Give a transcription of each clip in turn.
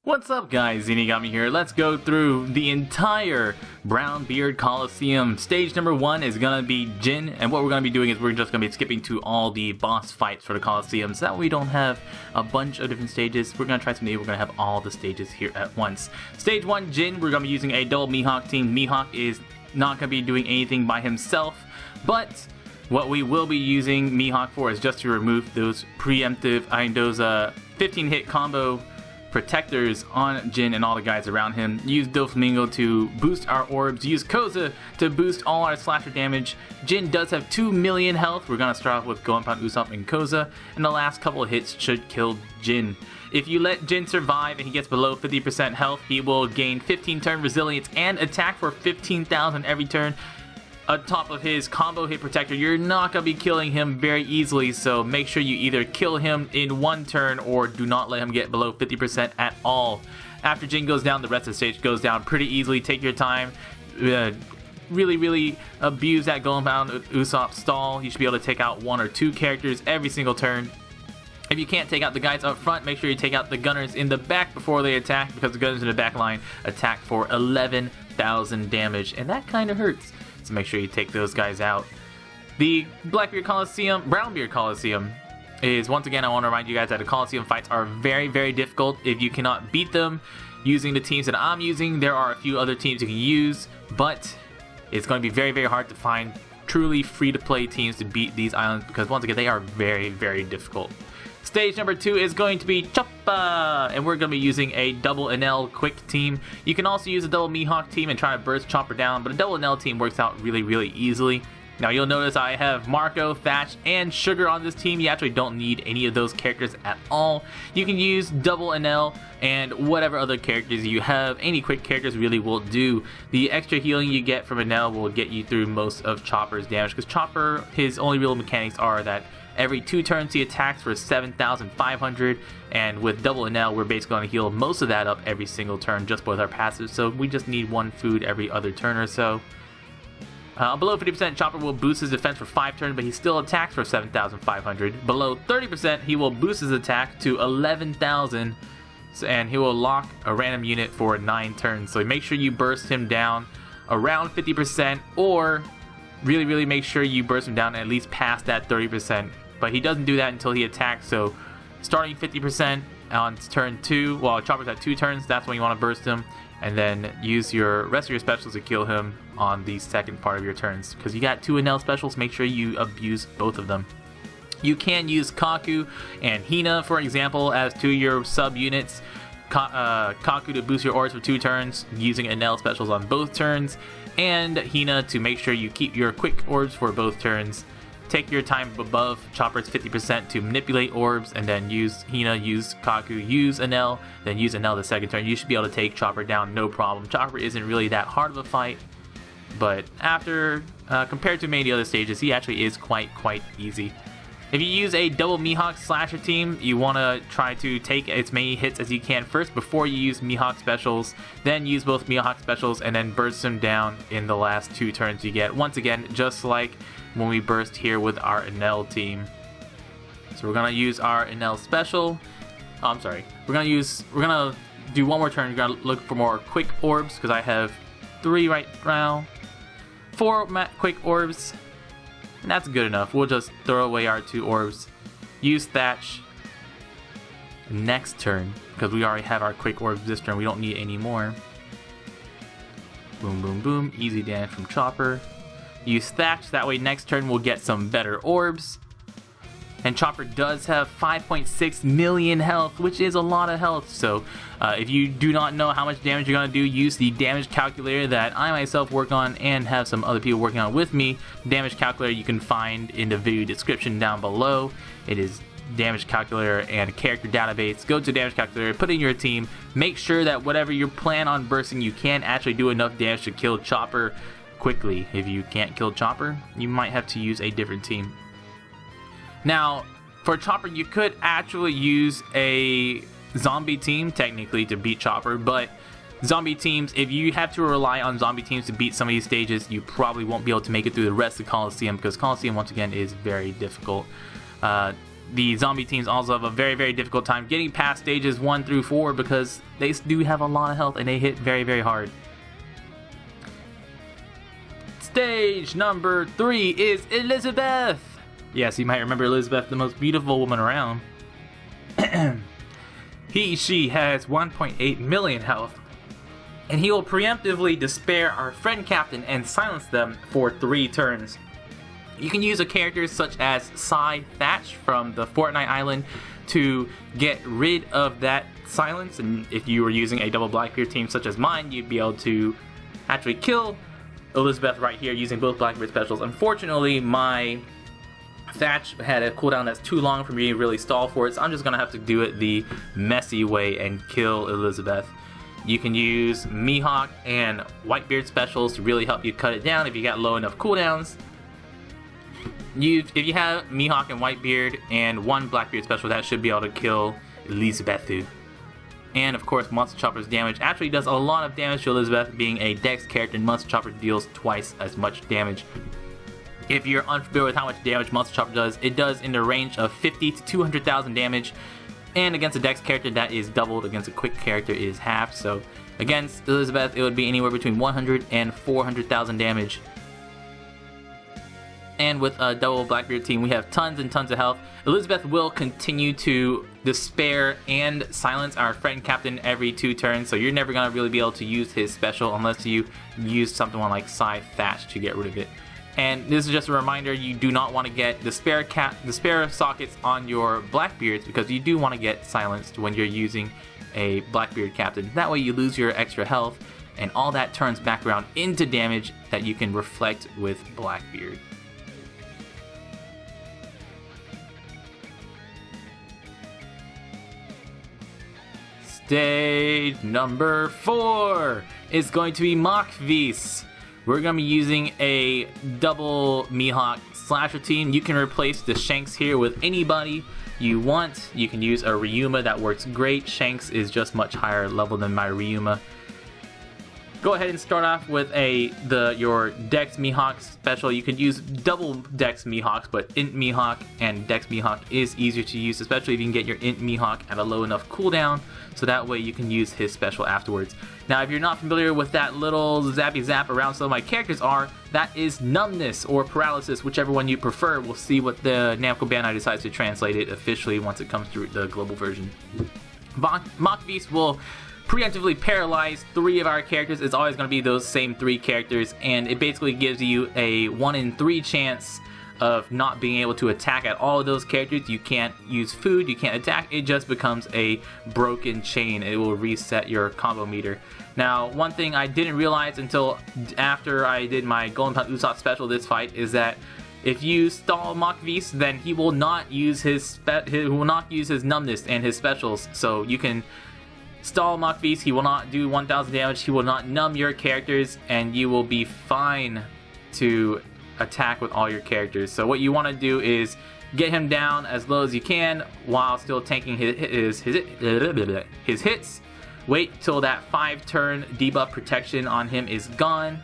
What's up guys, Zinigami here. Let's go through the entire Brownbeard Colosseum. Stage number 1 is going to be Jin, and what we're going to be doing is we're just going to be skipping to all the boss fights for the Colosseum, so that we don't have a bunch of different stages. We're going to try something new. We're going to have all the stages here at once. Stage 1, Jin, we're going to be using a double Mihawk team. Mihawk is not going to be doing anything by himself, but what we will be using Mihawk for is just to remove those preemptive, those 15-hit combo protectors on Jin and all the guys around him. Use Doflamingo to boost our orbs. Use Koza to boost all our slasher damage. Jin does have 2 million health. We're going to start off with Goemon, Usopp, and Koza, and the last couple of hits should kill Jin. If you let Jin survive and he gets below 50% health, he will gain 15 turn resilience and attack for 15,000 every turn. On top of his combo hit protector, you're not going to be killing him very easily, so make sure you either kill him in one turn or do not let him get below 50% at all. After Jin goes down, the rest of the stage goes down pretty easily. Take your time. Really abuse that Goemon Usopp stall. You should be able to take out 1 or 2 characters every single turn. If you can't take out the guys up front, make sure you take out the gunners in the back before they attack, because the gunners in the back line attack for 11,000 damage, and that kind of hurts. So make sure you take those guys out. The Brownbeard Colosseum is, once again, I want to remind you guys that the Colosseum fights are very difficult. If you cannot beat them using the teams that I'm using, there are a few other teams you can use, but it's going to be very hard to find truly free-to-play teams to beat these islands, because once again, they are very difficult. Stage number 2 is going to be Chopper, and we're going to be using a double NL quick team. You can also use a double Mihawk team and try to burst Chopper down, but a double NL team works out really easily. Now you'll notice I have Marco, Thatch, and Sugar on this team. You actually don't need any of those characters at all. You can use double NL and whatever other characters you have. Any quick characters really will do. The extra healing you get from NL will get you through most of Chopper's damage, because Chopper, his only real mechanics are that every 2 turns he attacks for 7,500, and with double NL we're basically going to heal most of that up every single turn just with our passive, so we just need 1 food every other turn or so. Below 50%, Chopper will boost his defense for 5 turns, but he still attacks for 7,500. Below 30%, he will boost his attack to 11,000, and he will lock a random unit for 9 turns. So make sure you burst him down around 50%, or really make sure you burst him down at least past that 30%. But he doesn't do that until he attacks, so starting 50% on turn 2, while Chopper's at 2 turns, that's when you want to burst him, and then use your rest of your specials to kill him on the second part of your turns. Because you got 2 NL specials, make sure you abuse both of them. You can use Kaku and Hina, for example, as 2 of your sub units. Kaku to boost your orbs for 2 turns, using NL specials on both turns, and Hina to make sure you keep your quick orbs for both turns. Take your time above Chopper's 50% to manipulate orbs, and then use Hina, use Kaku, use NL, then use NL the second turn. You should be able to take Chopper down no problem. Chopper isn't really that hard of a fight, but after compared to many of the other stages, he actually is quite easy. If you use a double Mihawk slasher team, you want to try to take as many hits as you can first before you use Mihawk specials, then use both Mihawk specials, and then burst them down in the last 2 turns you get. Once again, just like when we burst here with our NL team. So we're going to use our NL special. Oh, I'm sorry. We're going to do one more turn. We're going to look for more quick orbs, because I have 3 right now. 4 quick orbs. And that's good enough. We'll just throw away our 2 orbs. Use Thatch next turn, because we already have our quick orbs this turn. We don't need any more. Boom. Easy damage from Chopper. Use Thatch. That way next turn we'll get some better orbs. And Chopper does have 5.6 million health, which is a lot of health. So if you do not know how much damage you're going to do, use the damage calculator that I myself work on and have some other people working on with me. Damage calculator you can find in the video description down below. It is damage calculator and character database. Go to damage calculator, put in your team, make sure that whatever you plan on bursting, you can actually do enough damage to kill Chopper quickly. If you can't kill Chopper, you might have to use a different team. Now, for Chopper, you could actually use a zombie team, technically, to beat Chopper, but zombie teams, if you have to rely on zombie teams to beat some of these stages, you probably won't be able to make it through the rest of Colosseum, because Colosseum, once again, is very difficult. the zombie teams also have a very difficult time getting past stages 1 through 4 because they do have a lot of health and they hit very hard. Stage number 3 is Elizabeth. Yes, you might remember Elizabeth, the most beautiful woman around. She has 1.8 million health, and he will preemptively despair our friend captain and silence them for 3 turns. You can use a character such as Thatch from the Fortnite Island to get rid of that silence, and if you were using a double Blackbeard team such as mine, you'd be able to actually kill Elizabeth right here using both Blackbeard specials. Unfortunately, my Thatch had a cooldown that's too long for me to really stall for it, so I'm just going to have to do it the messy way and kill Elizabeth. You can use Mihawk and Whitebeard specials to really help you cut it down if you got low enough cooldowns. If you have Mihawk and Whitebeard and 1 Blackbeard special, that should be able to kill Elizabeth. And of course, Monster Chopper's damage actually does a lot of damage to Elizabeth, being a Dex character, and Monster Chopper deals twice as much damage. If you're unfamiliar with how much damage Monster Chopper does, it does in the range of 50 to 200,000 damage, and against a Dex character that is doubled, against a Quick character is half. So against Elizabeth, it would be anywhere between 100 and 400,000 damage. And with a double Blackbeard team, we have tons and tons of health. Elizabeth will continue to despair and silence our friend captain every 2 turns, so you're never going to really be able to use his special unless you use something like Thatch to get rid of it. And this is just a reminder, you do not want to get despair sockets on your Blackbeards, because you do want to get silenced when you're using a Blackbeard captain. That way you lose your extra health, and all that turns back around into damage that you can reflect with Blackbeard. Stage number 4 is going to be Machvise. We're going to be using a double Mihawk slasher team. You can replace the Shanks here with anybody you want. You can use a Ryuma, that works great. Shanks is just much higher level than my Ryuma. Go ahead and start off with your Dex Mihawk special. You could use double Dex Mihawks, but Int Mihawk and Dex Mihawk is easier to use, especially if you can get your Int Mihawk at a low enough cooldown, so that way you can use his special afterwards. Now, if you're not familiar with that little zappy zap around some of my characters are, that is numbness or paralysis, whichever one you prefer. We'll see what the Namco Bandai decides to translate it officially once it comes through the global version. Machvise will preemptively paralyze 3 of our characters. It's always going to be those same 3 characters, and it basically gives you a 1 in 3 chance of not being able to attack at all of those characters. You can't use food, you can't attack, it just becomes a broken chain. It will reset your combo meter. Now, one thing I didn't realize until after I did my Golden Pound Usopp special this fight is that if you stall Machvise, then he will not use his numbness and his specials. So you can stall Machvise, he will not do 1000 damage, he will not numb your characters, and you will be fine to attack with all your characters. So what you want to do is get him down as low as you can while still tanking his hits. Wait till that 5-turn debuff protection on him is gone.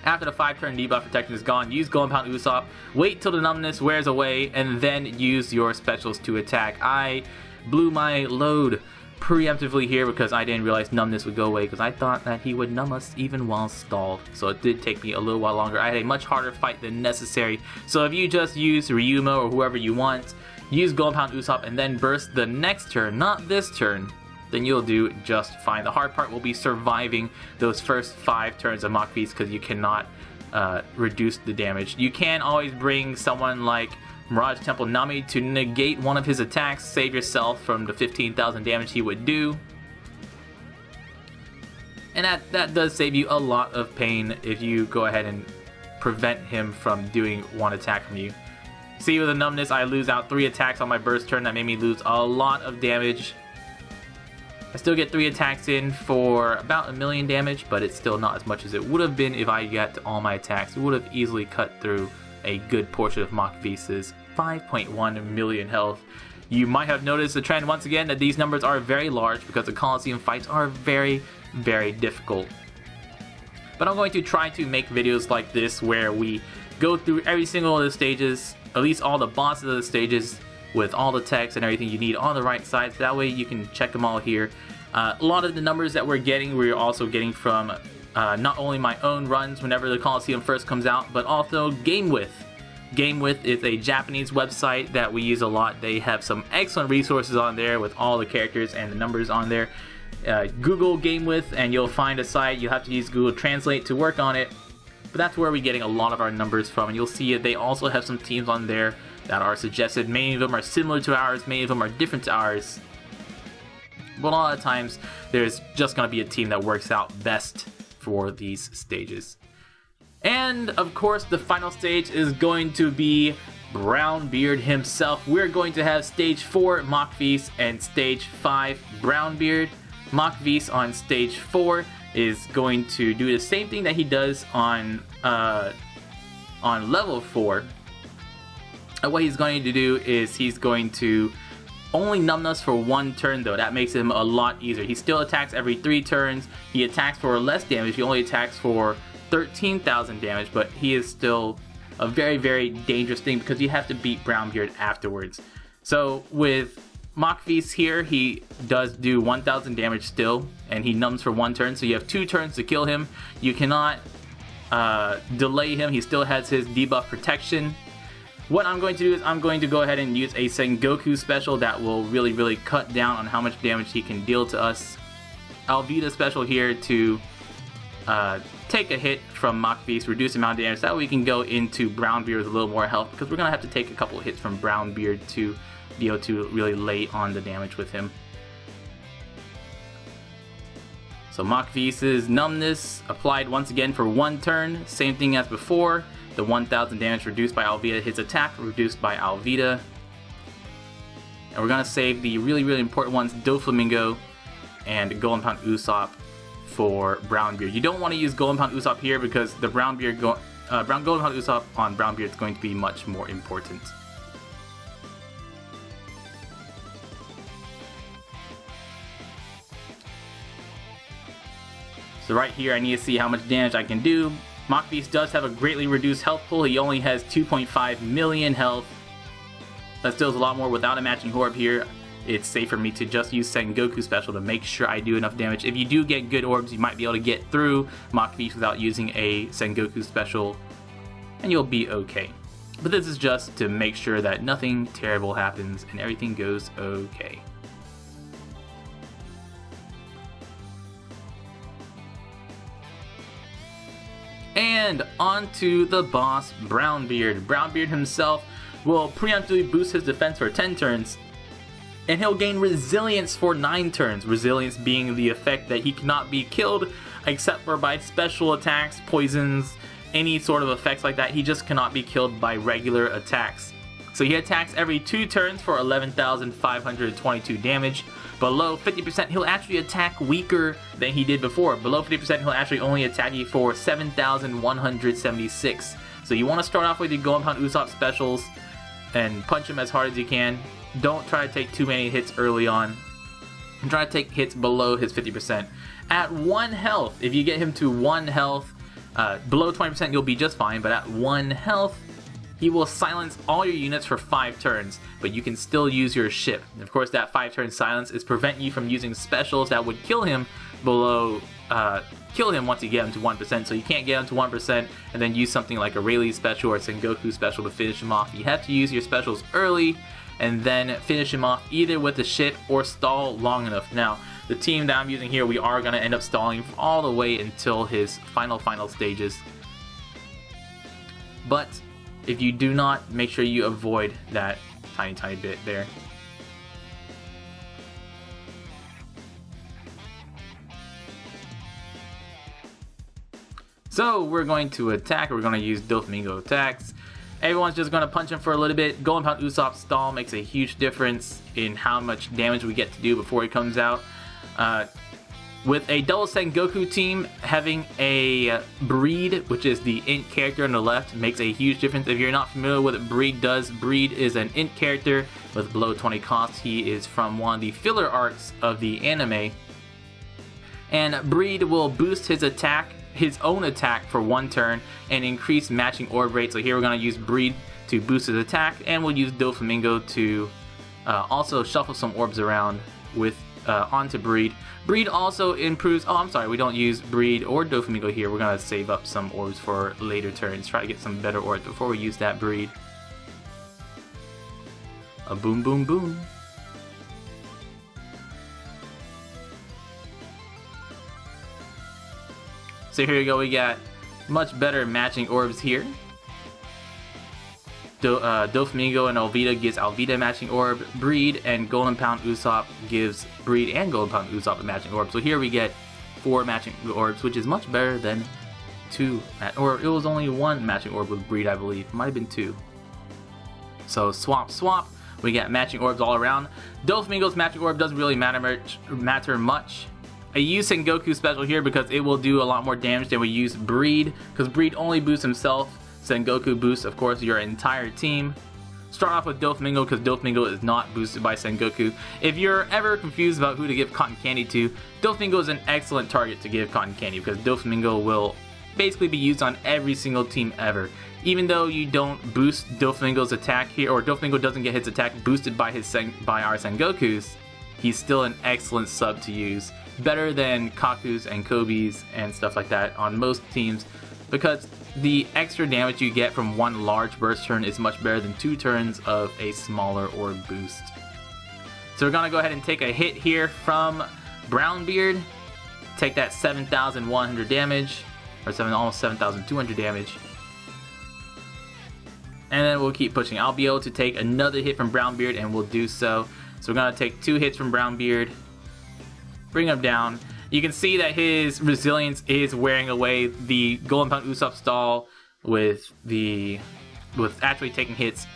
After the 5-turn debuff protection is gone, use Golden Pound Usopp, wait till the numbness wears away, and then use your specials to attack. I blew my load preemptively here because I didn't realize numbness would go away, because I thought that he would numb us even while stalled. So it did take me a little while longer. I had a much harder fight than necessary. So if you just use Ryuma or whoever you want, use Golden Pound Usopp and then burst the next turn, not this turn, then you'll do just fine. The hard part will be surviving those first 5 turns of Machvise, because you cannot reduce the damage. You can always bring someone like Mirage Temple Nami to negate one of his attacks, save yourself from the 15,000 damage he would do. And that does save you a lot of pain if you go ahead and prevent him from doing 1 attack from you. See, with the numbness, I lose out 3 attacks on my burst turn. That made me lose a lot of damage. I still get 3 attacks in for about 1 million damage, but it's still not as much as it would have been if I got all my attacks. It would have easily cut through a good portion of Machvise's 5.1 million health. You might have noticed the trend once again that these numbers are very large because the Colosseum fights are very, very difficult. But I'm going to try to make videos like this where we go through every single of the stages at least all the bosses of the stages with all the text and everything you need on the right side. So that way you can check them all here. A lot of the numbers that we're also getting from not only my own runs whenever the Colosseum first comes out, but also GameWith. GameWith is a Japanese website that we use a lot. They have some excellent resources on there with all the characters and the numbers on there. Google GameWith and you'll find a site. You'll have to use Google Translate to work on it, but that's where we're getting a lot of our numbers from. And you'll see they also have some teams on there that are suggested. Many of them are similar to ours, many of them are different to ours, but a lot of times there's just going to be a team that works out best for these stages. And of course the final stage is going to be Brownbeard himself. We're going to have stage 4 Machvise and stage 5 Brownbeard. Machvise on stage 4 is going to do the same thing that he does on level 4. And what he's going to do is he's going to only numb us for 1 turn though. That makes him a lot easier. He still attacks every 3 turns. He attacks for less damage. He only attacks for 13,000 damage, but he is still a very, very dangerous thing because you have to beat Brownbeard afterwards. So with Machvise here, he does do 1,000 damage still, and he numbs for 1 turn, so you have 2 turns to kill him. You cannot delay him. He still has his debuff protection. What I'm going to do is I'm going to go ahead and use a Sengoku special that will really, really cut down on how much damage he can deal to us. Alvida special here to take a hit from Machvise, reduce the amount of damage, that way we can go into Brownbeard with a little more health, because we're going to have to take a couple of hits from Brownbeard to be able to really lay on the damage with him. So Machvise's numbness applied once again for 1 turn, same thing as before. The 1,000 damage reduced by Alvida, his attack reduced by Alvida. And we're going to save the really, really important ones, Doflamingo and Golden Pound Usopp, for Brownbeard. You don't want to use Golden Pound Usopp here because the Golden Pound Usopp on Brownbeard is going to be much more important. So right here I need to see how much damage I can do. Machvise does have a greatly reduced health pool. He only has 2.5 million health. That still is a lot more without a matching orb here. It's safe for me to just use Sengoku special to make sure I do enough damage. If you do get good orbs, you might be able to get through Machvise without using a Sengoku special, and you'll be okay. But this is just to make sure that nothing terrible happens and everything goes okay. And on to the boss, Brownbeard. Brownbeard himself will preemptively boost his defense for 10 turns, and he'll gain resilience for 9 turns. Resilience being the effect that he cannot be killed except for by special attacks, poisons, any sort of effects like that. He just cannot be killed by regular attacks. So he attacks every 2 turns for 11,522 damage. Below 50%, he'll actually attack weaker than he did before. Below 50%, he'll actually only attack you for 7,176. So you want to start off with your Golden Pound Usopp specials and punch him as hard as you can. Don't try to take too many hits early on. And try to take hits below his 50%. At 1 health, if you get him to 1 health, below 20% you'll be just fine, but at 1 health, he will silence all your units for 5 turns, but you can still use your ship. And of course, that 5-turn silence is prevent you from using specials that would kill him once you get him to 1%. So you can't get him to 1% and then use something like a Rayleigh special or Sengoku special to finish him off. You have to use your specials early and then finish him off either with the ship or stall long enough. Now, the team that I'm using here, we are going to end up stalling all the way until his final stages. But if you do not, make sure you avoid that tiny bit there. So we're going to attack. We're going to use Doflamingo attacks. Everyone's just going to punch him for a little bit. Golden Pound Usopp stall makes a huge difference in how much damage we get to do before he comes out. With a double Sengoku team, having a Breed, which is the int character on the left, makes a huge difference. If you're not familiar with what Breed does, Breed is an int character with below 20 cost. He is from one of the filler arcs of the anime. And Breed will boost his attack, his own attack for 1 turn, and increase matching orb rate. So here we're going to use Breed to boost his attack, and we'll use Doflamingo to also shuffle some orbs around with onto Breed. Breed also improves. Oh, I'm sorry, we don't use Breed or Doflamingo here. We're gonna save up some orbs for later turns. Try to get some better orbs before we use that Breed. A boom, boom, boom. So here we go. We got much better matching orbs here. Doflamingo and Alvida gives Alvida a matching orb. Breed and Golden Pound Usopp gives Breed and Golden Pound Usopp a matching orb. So here we get 4 matching orbs, which is much better than 2. Or it was only 1 matching orb with Breed, I believe. Might have been 2. So swap, swap. We got matching orbs all around. Doflamingo's matching orb doesn't really matter much. I use Sengoku special here because it will do a lot more damage than we use Breed, because Breed only boosts himself. Sengoku boosts, of course, your entire team. Start off with Doflamingo because Doflamingo is not boosted by Sengoku. If you're ever confused about who to give Cotton Candy to, Doflamingo is an excellent target to give Cotton Candy because Doflamingo will basically be used on every single team ever. Even though you don't boost Doflamingo's attack here, or Doflamingo doesn't get his attack boosted by our Sengokus, he's still an excellent sub to use. Better than Kaku's and Kobe's and stuff like that on most teams, because the extra damage you get from 1 large burst turn is much better than 2 turns of a smaller orb boost. So we're gonna go ahead and take a hit here from Brownbeard. Take that 7,100 damage, or almost 7,200 damage. And then we'll keep pushing. I'll be able to take another hit from Brownbeard, and we'll do so. So we're gonna take 2 hits from Brownbeard, bring him down. You can see that his resilience is wearing away. The Golden Pound Usopp stall with actually taking hits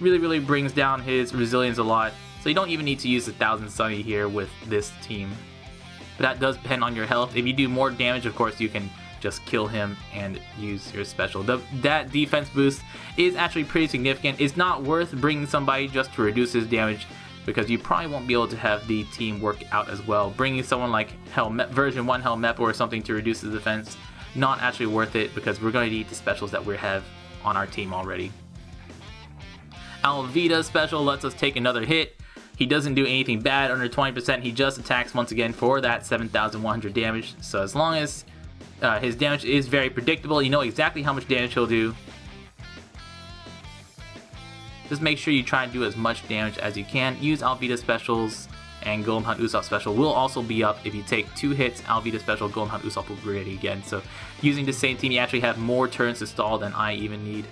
really brings down his resilience a lot. So you don't even need to use the 1000 Sunny here with this team. But that does depend on your health. If you do more damage, of course, you can just kill him and use your special. That defense boost is actually pretty significant. It's not worth bringing somebody just to reduce his damage, because you probably won't be able to have the team work out as well. Bringing someone like version 1 Helmep or something to reduce the defense, not actually worth it, because we're going to need the specials that we have on our team already. Alvida's special lets us take another hit. He doesn't do anything bad under 20%. He just attacks once again for that 7,100 damage. So as long as his damage is very predictable, you know exactly how much damage he'll do. Just make sure you try and do as much damage as you can. Use Alvida specials, and Golden Pound Usopp special will also be up. If you take 2 hits, Alvida special, Golden Pound Usopp will be ready again. So using the same team, you actually have more turns to stall than I even need.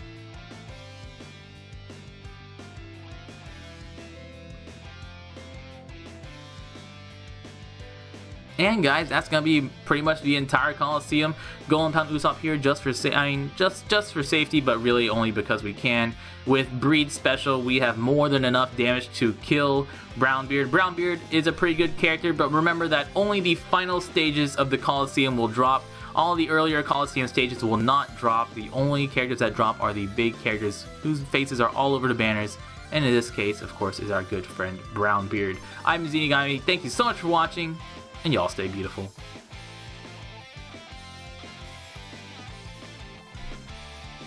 And guys, that's gonna be pretty much the entire Colosseum. Golden Pound Usopp here just for just for safety, but really only because we can. With Breed special, we have more than enough damage to kill Brownbeard. Brownbeard is a pretty good character, but remember that only the final stages of the Colosseum will drop. All the earlier Colosseum stages will not drop. The only characters that drop are the big characters whose faces are all over the banners. And in this case, of course, is our good friend Brownbeard. I'm Zenigami. Thank you so much for watching, and y'all stay beautiful.